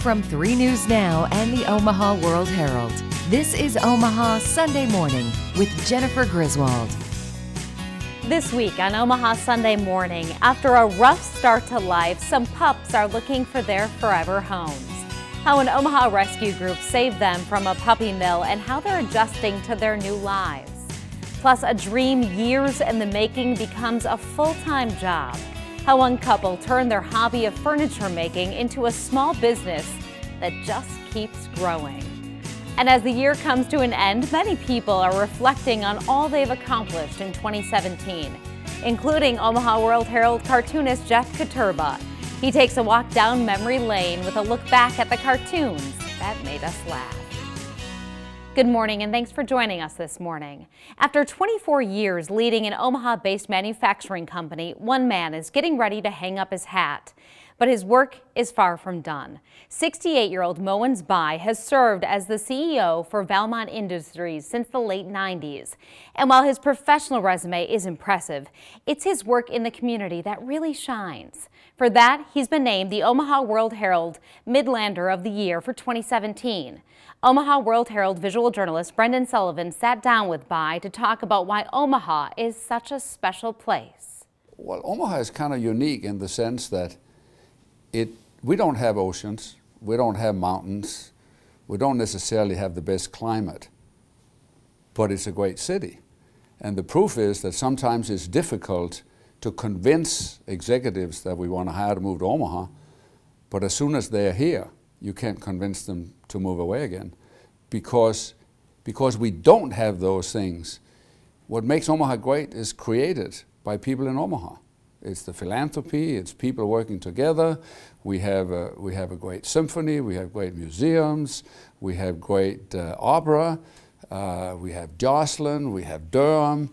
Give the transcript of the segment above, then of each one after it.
from 3 News Now and the Omaha World Herald. This is Omaha Sunday Morning with Jennifer Griswold. This week on Omaha Sunday Morning, after a rough start to life, some pups are looking for their forever homes. How an Omaha rescue group saved them from a puppy mill and how they're adjusting to their new lives. Plus, a dream years in the making becomes a full-time job. How one couple turned their hobby of furniture making into a small business that just keeps growing. And as the year comes to an end, many people are reflecting on all they've accomplished in 2017, including Omaha World Herald cartoonist Jeff Katurba. He takes a walk down memory lane with a look back at the cartoons that made us laugh. Good morning and thanks for joining us this morning. After 24 years leading an Omaha-based manufacturing company, one man is getting ready to hang up his hat. But his work is far from done. 68-year-old Moens Bai has served as the CEO for Valmont Industries since the late 90s. And while his professional resume is impressive, it's his work in the community that really shines. For that, he's been named the Omaha World Herald Midlander of the Year for 2017. Omaha World Herald visual journalist Brendan Sullivan sat down with Bai to talk about why Omaha is such a special place. Well, Omaha is kind of unique in the sense that we don't have oceans, we don't have mountains, we don't necessarily have the best climate, but it's a great city. And the proof is that sometimes it's difficult to convince executives that we want to hire to move to Omaha, but as soon as they're here, you can't convince them to move away again because we don't have those things. What makes Omaha great is created by people in Omaha. It's the philanthropy, it's people working together. We have a great symphony, we have great museums, we have great opera, we have Jocelyn, we have Durham.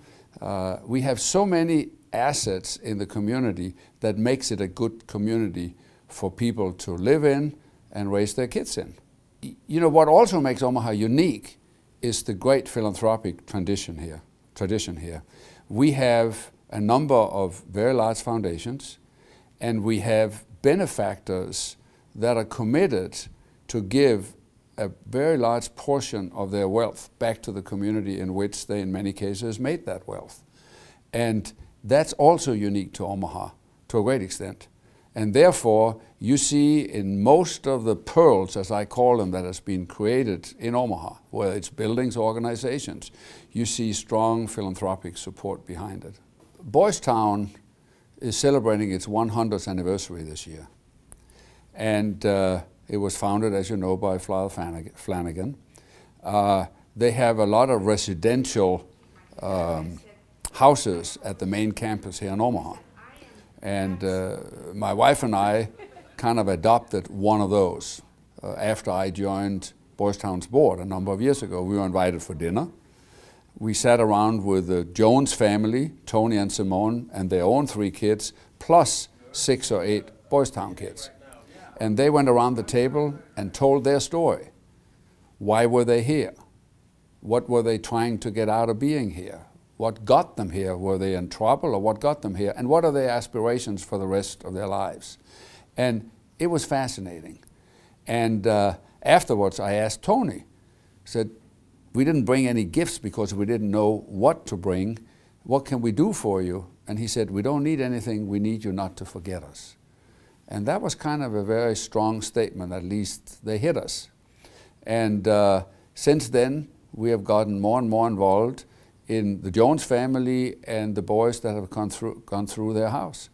We have so many assets in the community that makes it a good community for people to live in and raise their kids in. You know, what also makes Omaha unique is the great philanthropic tradition here. We have a number of very large foundations, and we have benefactors that are committed to give a very large portion of their wealth back to the community in which they, in many cases, made that wealth. And that's also unique to Omaha to a great extent. And therefore, you see in most of the pearls, as I call them, that has been created in Omaha, whether it's buildings or organizations, you see strong philanthropic support behind it. Boys Town is celebrating its 100th anniversary this year. And it was founded, as you know, by Flower Flanagan. They have a lot of residential houses at the main campus here in Omaha. And my wife and I kind of adopted one of those after I joined Boys Town's board a number of years ago. We were invited for dinner. We sat around with the Jones family, Tony and Simone, and their own 3 kids, plus 6 or 8 Boys Town kids. And they went around the table and told their story. Why were they here? What were they trying to get out of being here? What got them here? Were they in trouble, or what got them here? And what are their aspirations for the rest of their lives? And it was fascinating. And afterwards I asked Tony, said, we didn't bring any gifts because we didn't know what to bring. What can we do for you? And he said, we don't need anything, we need you not to forget us. And that was kind of a very strong statement, at least they hit us. And since then, we have gotten more and more involved in the Jones family and the boys that have gone through their house.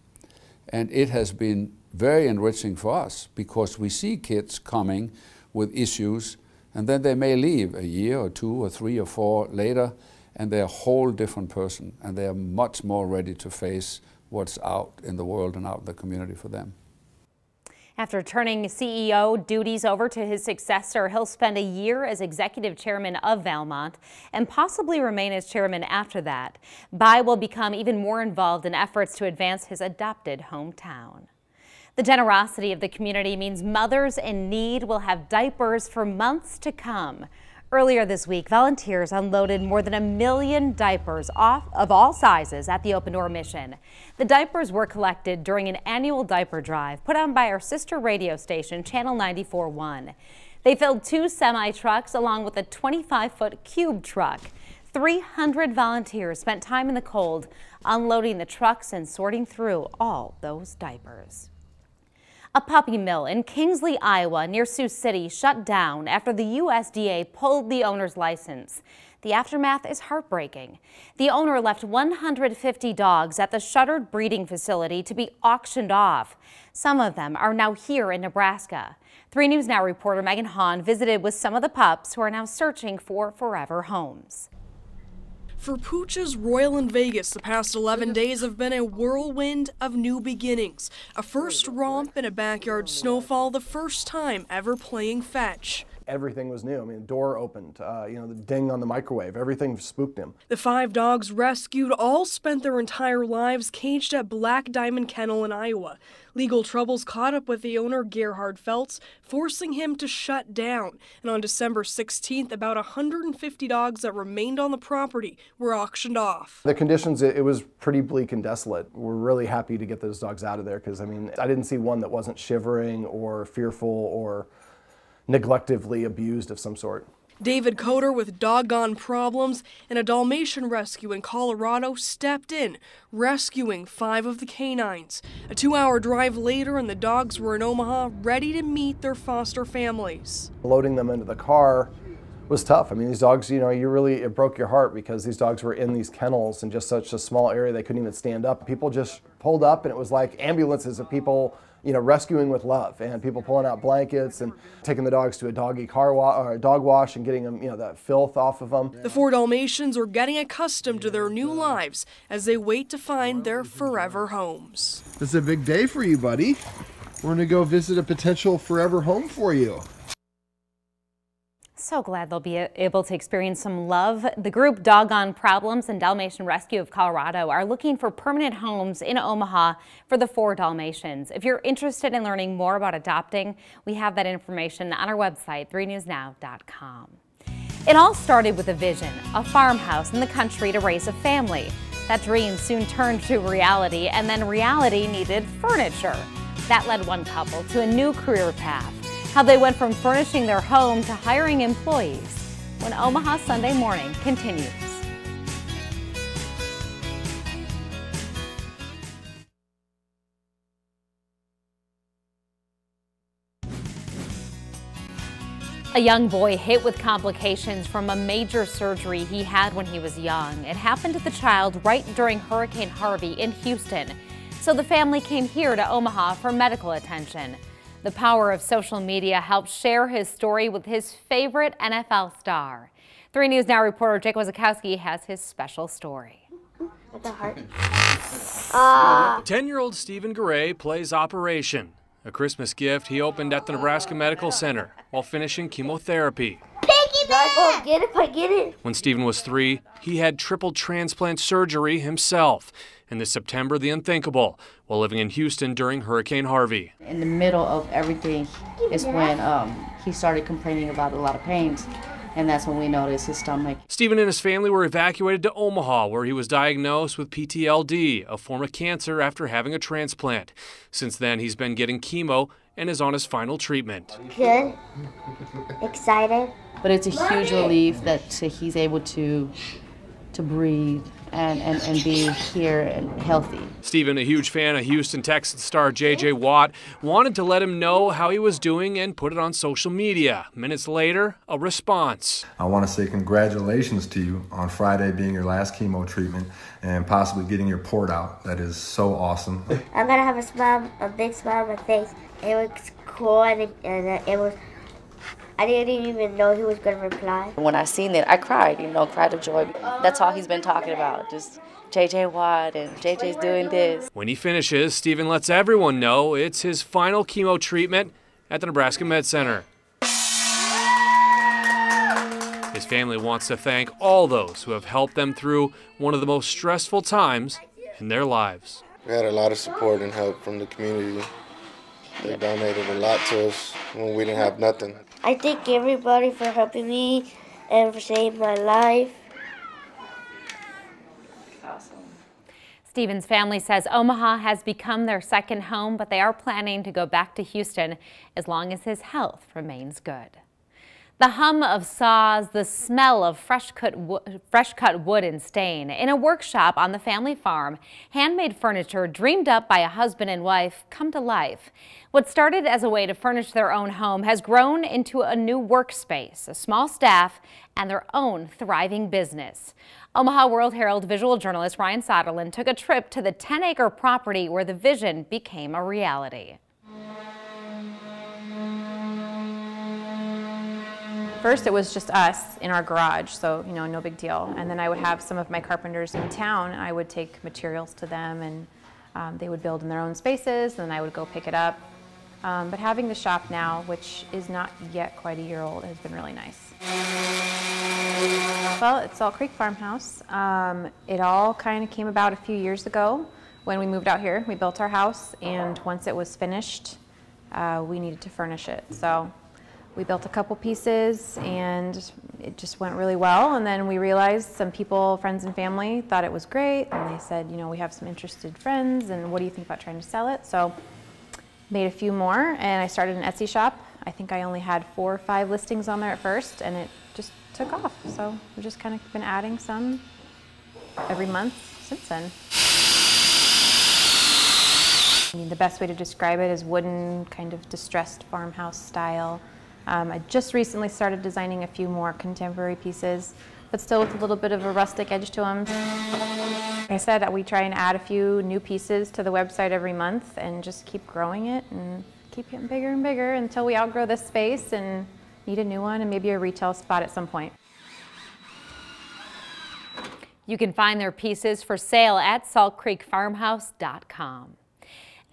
And it has been very enriching for us because we see kids coming with issues, and then they may leave a year or 2 or 3 or 4 later, and they're a whole different person, and they're much more ready to face what's out in the world and out in the community for them. After turning CEO duties over to his successor, he'll spend a year as executive chairman of Valmont and possibly remain as chairman after that. Bai will become even more involved in efforts to advance his adopted hometown. The generosity of the community means mothers in need will have diapers for months to come. Earlier this week, volunteers unloaded more than 1 million diapers of all sizes at the Open Door Mission. The diapers were collected during an annual diaper drive put on by our sister radio station, Channel 94.1. They filled 2 semi-trucks along with a 25-foot cube truck. 300 volunteers spent time in the cold unloading the trucks and sorting through all those diapers. A puppy mill in Kingsley, Iowa, near Sioux City, shut down after the USDA pulled the owner's license. The aftermath is heartbreaking. The owner left 150 dogs at the shuttered breeding facility to be auctioned off. Some of them are now here in Nebraska. 3 News Now reporter Megan Hahn visited with some of the pups who are now searching for forever homes. For Pooch's Royal in Vegas, the past 11 days have been a whirlwind of new beginnings. A first romp in a backyard snowfall, the first time ever playing fetch. Everything was new. I mean, the door opened, the ding on the microwave, everything spooked him. The 5 dogs rescued all spent their entire lives caged at Black Diamond Kennel in Iowa. Legal troubles caught up with the owner, Gerhard Feltz, forcing him to shut down. And on December 16th, about 150 dogs that remained on the property were auctioned off. The conditions, it was pretty bleak and desolate. We're really happy to get those dogs out of there because, I mean, I didn't see one that wasn't shivering or fearful or neglectfully abused of some sort. David Coder with doggone problems and a Dalmatian rescue in Colorado stepped in, rescuing 5 of the canines. A 2-hour drive later and the dogs were in Omaha, ready to meet their foster families. Loading them into the car was tough. I mean, these dogs, it broke your heart because these dogs were in these kennels in just such a small area they couldn't even stand up. People just pulled up and it was like ambulances of people rescuing with love, and people pulling out blankets and taking the dogs to a dog wash and getting them, that filth off of them. The 4 Dalmatians are getting accustomed to their new lives as they wait to find their forever homes. This is a big day for you, buddy. We're going to go visit a potential forever home for you. So glad they'll be able to experience some love. The group Doggone Problems and Dalmatian Rescue of Colorado are looking for permanent homes in Omaha for the 4 Dalmatians. If you're interested in learning more about adopting, we have that information on our website, 3newsnow.com. It all started with a vision, a farmhouse in the country to raise a family. That dream soon turned to reality, and then reality needed furniture. That led one couple to a new career path. How they went from furnishing their home to hiring employees. When Omaha Sunday Morning continues. A young boy hit with complications from a major surgery he had when he was young. It happened to the child right during Hurricane Harvey in Houston. So the family came here to Omaha for medical attention. The power of social media helped share his story with his favorite NFL star. 3 News Now reporter Jake Wazakowski has his special story. The heart. 10-year-old Stephen Garay plays Operation, a Christmas gift he opened at the Nebraska Medical Center while finishing chemotherapy. Piggyback! Get it, I get it. When Stephen was 3, he had triple transplant surgery himself. And this September, the unthinkable, while living in Houston during Hurricane Harvey. In the middle of everything is when he started complaining about a lot of pains, and that's when we noticed his stomach. Stephen and his family were evacuated to Omaha, where he was diagnosed with PTLD, a form of cancer after having a transplant. Since then, he's been getting chemo and is on his final treatment. Good. Excited. But it's a huge relief that he's able to breathe and be here and healthy. Stephen, a huge fan of Houston Texans star J.J. Watt, wanted to let him know how he was doing and put it on social media. Minutes later, a response. I want to say congratulations to you on Friday being your last chemo treatment and possibly getting your port out. That is so awesome. I'm going to have a big smile on my face. It was cool and it was... I didn't even know he was going to reply. When I seen it, I cried, cried of joy. That's all he's been talking about, just J.J. Watt and J.J.'s doing this. When he finishes, Stephen lets everyone know it's his final chemo treatment at the Nebraska Med Center. His family wants to thank all those who have helped them through one of the most stressful times in their lives. We had a lot of support and help from the community. They donated a lot to us when we didn't have nothing. I thank everybody for helping me and for saving my life. Awesome. Stephen's family says Omaha has become their second home, but they are planning to go back to Houston as long as his health remains good. The hum of saws, the smell of fresh-cut wood and stain. In a workshop on the family farm, handmade furniture dreamed up by a husband and wife come to life. What started as a way to furnish their own home has grown into a new workspace, a small staff, and their own thriving business. Omaha World Herald visual journalist Ryan Soderlund took a trip to the 10-acre property where the vision became a reality. First, it was just us in our garage, so no big deal. And then I would have some of my carpenters in town. I would take materials to them, and they would build in their own spaces, and then I would go pick it up. But having the shop now, which is not yet quite a year old, has been really nice. Well, it's Salt Creek Farmhouse. It all kind of came about a few years ago when we moved out here. We built our house, and once it was finished, we needed to furnish it. So we built a couple pieces, and it just went really well. And then we realized some people, friends and family, thought it was great, and they said, we have some interested friends, and what do you think about trying to sell it? So made a few more, and I started an Etsy shop. I think I only had 4 or 5 listings on there at first, and it just took off. So we've just kind of been adding some every month since then. The best way to describe it is wooden, kind of distressed farmhouse style. I just recently started designing a few more contemporary pieces, but still with a little bit of a rustic edge to them. Like I said, we try and add a few new pieces to the website every month and just keep growing it and keep getting bigger and bigger until we outgrow this space and need a new one and maybe a retail spot at some point. You can find their pieces for sale at saltcreekfarmhouse.com.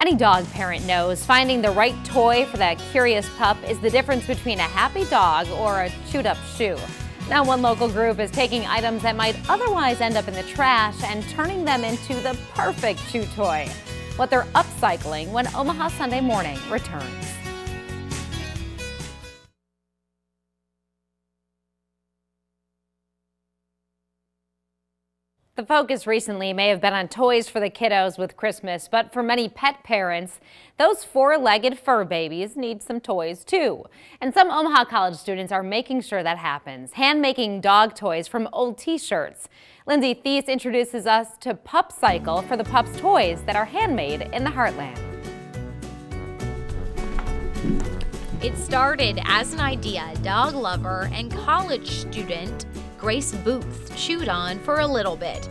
Any dog parent knows finding the right toy for that curious pup is the difference between a happy dog or a chewed-up shoe. Now, one local group is taking items that might otherwise end up in the trash and turning them into the perfect chew toy. What they're upcycling when Omaha Sunday Morning returns. The focus recently may have been on toys for the kiddos with Christmas, but for many pet parents, those 4-legged fur babies need some toys too. And some Omaha College students are making sure that happens, hand-making dog toys from old t-shirts. Lindsay Thies introduces us to Pup Cycle for the pups' toys that are handmade in the Heartland. It started as an idea dog lover and college student Grace Booth chewed on for a little bit,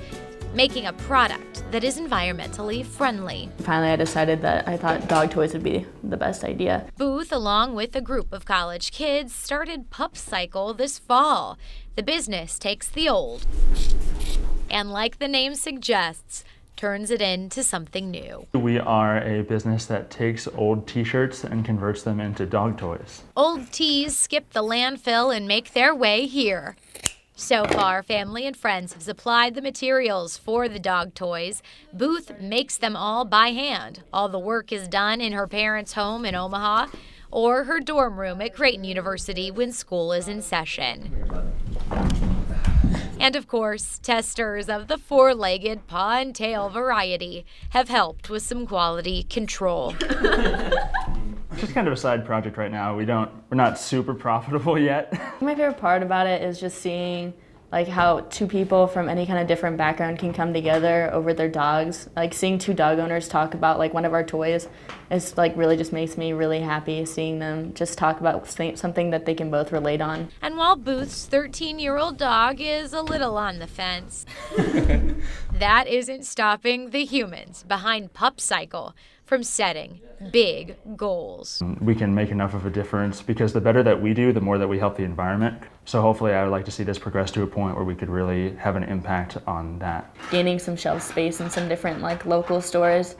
making a product that is environmentally friendly. Finally, I decided that I thought dog toys would be the best idea. Booth, along with a group of college kids, started Pup Cycle this fall. The business takes the old and, like the name suggests, turns it into something new. We are a business that takes old t-shirts and converts them into dog toys. Old tees skip the landfill and make their way here. So far, family and friends have supplied the materials for the dog toys. Booth makes them all by hand. All the work is done in her parents' home in Omaha or her dorm room at Creighton University when school is in session. And of course, testers of the 4-legged paw and tail variety have helped with some quality control. It's just kind of a side project right now. We're not super profitable yet. My favorite part about it is just seeing how 2 people from any kind of different background can come together over their dogs. Seeing 2 dog owners talk about one of our toys is really just makes me really happy, seeing them just talk about something that they can both relate on. And while Booth's 13-year-old dog is a little on the fence, that isn't stopping the humans behind Pup Cycle from setting big goals. We can make enough of a difference because the better that we do, the more that we help the environment. So hopefully I would like to see this progress to a point where we could really have an impact on that. Gaining some shelf space in some different local stores.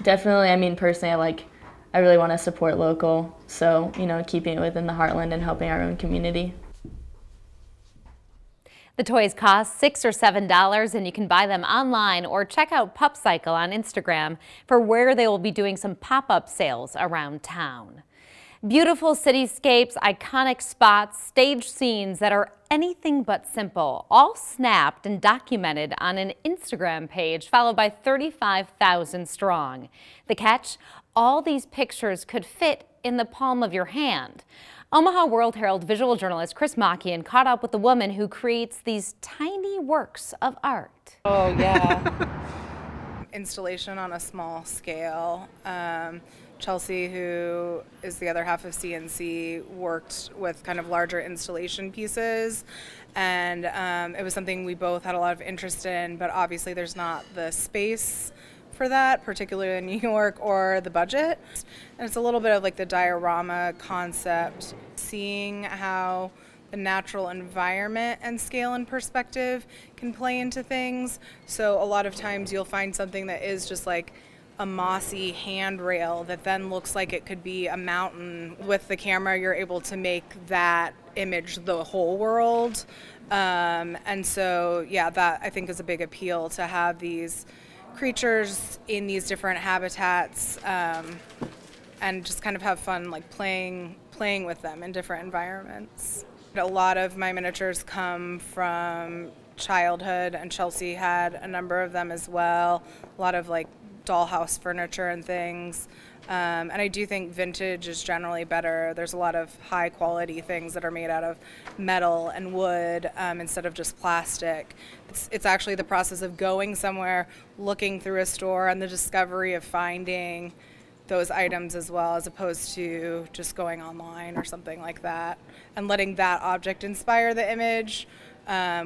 Definitely, personally, I really want to support local. So, keeping it within the Heartland and helping our own community. The toys cost $6 or $7, and you can buy them online or check out Pup Cycle on Instagram for where they will be doing some pop-up sales around town. Beautiful cityscapes, iconic spots, stage scenes that are anything but simple, all snapped and documented on an Instagram page followed by 35,000 strong. The catch? All these pictures could fit in the palm of your hand. Omaha World Herald visual journalist Chris Makian caught up with the woman who creates these tiny works of art. Oh, yeah. Installation on a small scale. Chelsea, who is the other half of CNC, worked with kind of larger installation pieces, and it was something we both had a lot of interest in, but obviously there's not the space for that, particularly in New York, or the budget. And it's a little bit of like the diorama concept, seeing how the natural environment and scale and perspective can play into things. So a lot of times you'll find something that is just like a mossy handrail that then looks like it could be a mountain. With the camera, you're able to make that image the whole world. And so, yeah, that I think is a big appeal, to have these creatures in these different habitats and just kind of have fun like playing with them in different environments. A lot of my miniatures come from childhood, and Chelsea had a number of them as well. A lot of like dollhouse furniture and things. And I do think vintage is generally better. There's a lot of high quality things that are made out of metal and wood instead of just plastic. It's actually the process of going somewhere, looking through a store, and the discovery of finding those items as well, as opposed to just going online or something like that and letting that object inspire the image.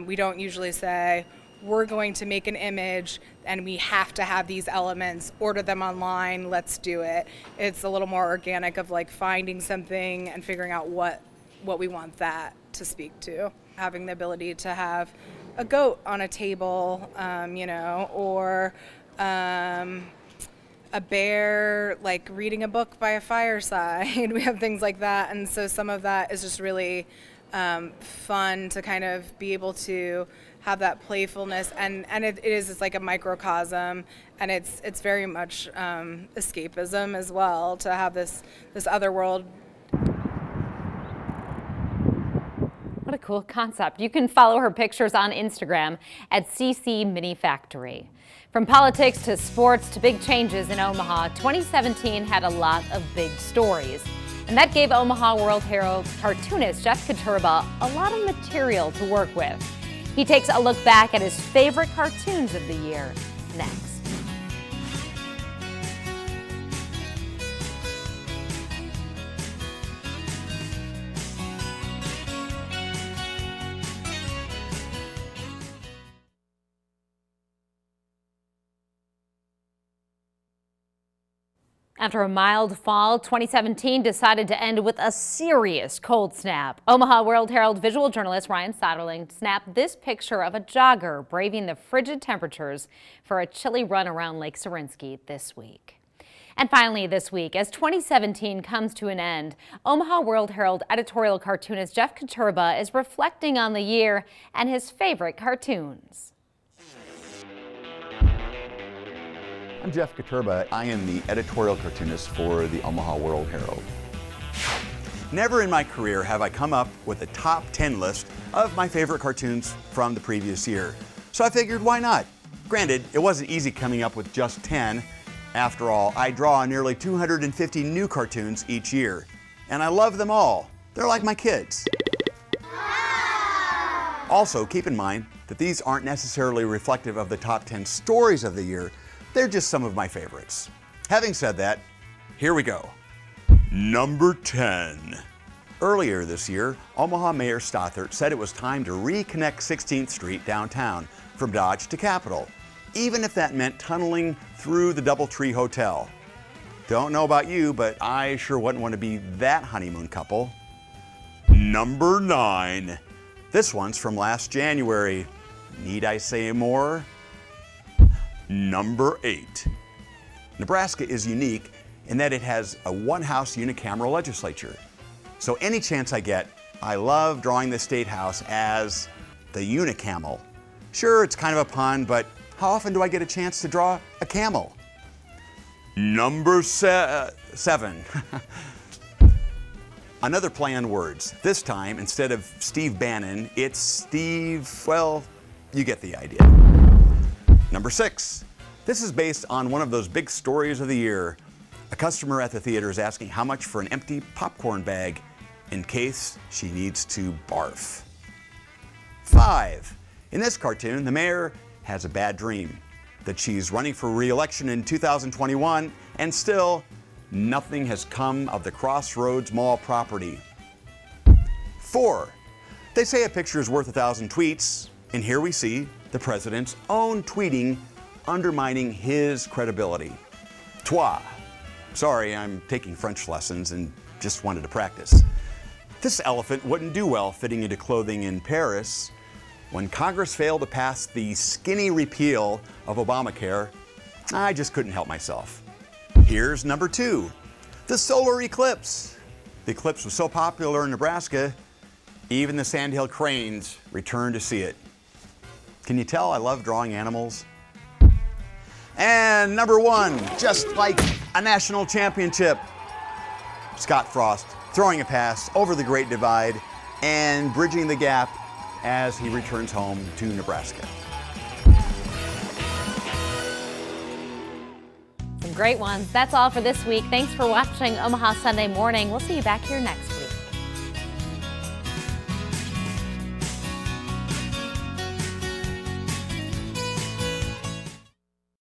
We don't usually say, we're going to make an image and we have to have these elements, order them online, let's do it. It's a little more organic, of like finding something and figuring out what we want that to speak to. Having the ability to have a goat on a table, you know, or a bear like reading a book by a fireside. We have things like that, and so some of that is just really fun to kind of be able to have that playfulness, and it's like a microcosm, and it's very much escapism as well, to have this other world. What a cool concept. You can follow her pictures on Instagram at CC Mini Factory. From politics to sports to big changes in Omaha, 2017 had a lot of big stories. And that gave Omaha World Herald cartoonist Jeff Katurba a lot of material to work with. He takes a look back at his favorite cartoons of the year next. After a mild fall, 2017 decided to end with a serious cold snap. Omaha World Herald visual journalist Ryan Soderling snapped this picture of a jogger braving the frigid temperatures for a chilly run around Lake Serinsky this week. And finally this week, as 2017 comes to an end, Omaha World Herald editorial cartoonist Jeff Katurba is reflecting on the year and his favorite cartoons. I'm Jeff Katurba. I am the editorial cartoonist for the Omaha World Herald. Never in my career have I come up with a top 10 list of my favorite cartoons from the previous year. So I figured, why not? Granted, it wasn't easy coming up with just 10. After all, I draw nearly 250 new cartoons each year, and I love them all. They're like my kids. Also, keep in mind that these aren't necessarily reflective of the top 10 stories of the year. They're just some of my favorites. Having said that, here we go. Number 10. Earlier this year, Omaha Mayor Stothert said it was time to reconnect 16th Street downtown from Dodge to Capitol, even if that meant tunneling through the DoubleTree Hotel. Don't know about you, but I sure wouldn't want to be that honeymoon couple. Number 9. This one's from last January. Need I say more? Number 8. Nebraska is unique in that it has a one-house unicameral legislature. So any chance I get, I love drawing the State House as the unicamel. Sure, it's kind of a pun, but how often do I get a chance to draw a camel? Number 7. Another play on words. This time, instead of Steve Bannon, it's Steve, well, you get the idea. Number 6. This is based on one of those big stories of the year. A customer at the theater is asking how much for an empty popcorn bag in case she needs to barf. 5. In this cartoon, the mayor has a bad dream that she's running for re-election in 2021 and still nothing has come of the Crossroads Mall property. 4. They say a picture is worth 1,000 tweets, and here we see the president's own tweeting undermining his credibility. Trois. Sorry, I'm taking French lessons and just wanted to practice. This elephant wouldn't do well fitting into clothing in Paris. When Congress failed to pass the skinny repeal of Obamacare, I just couldn't help myself. Here's number 2, the solar eclipse. The eclipse was so popular in Nebraska, even the sandhill cranes returned to see it. Can you tell I love drawing animals? And number 1, just like a national championship, Scott Frost throwing a pass over the Great Divide and bridging the gap as he returns home to Nebraska. Some great ones. That's all for this week. Thanks for watching Omaha Sunday Morning. We'll see you back here next week.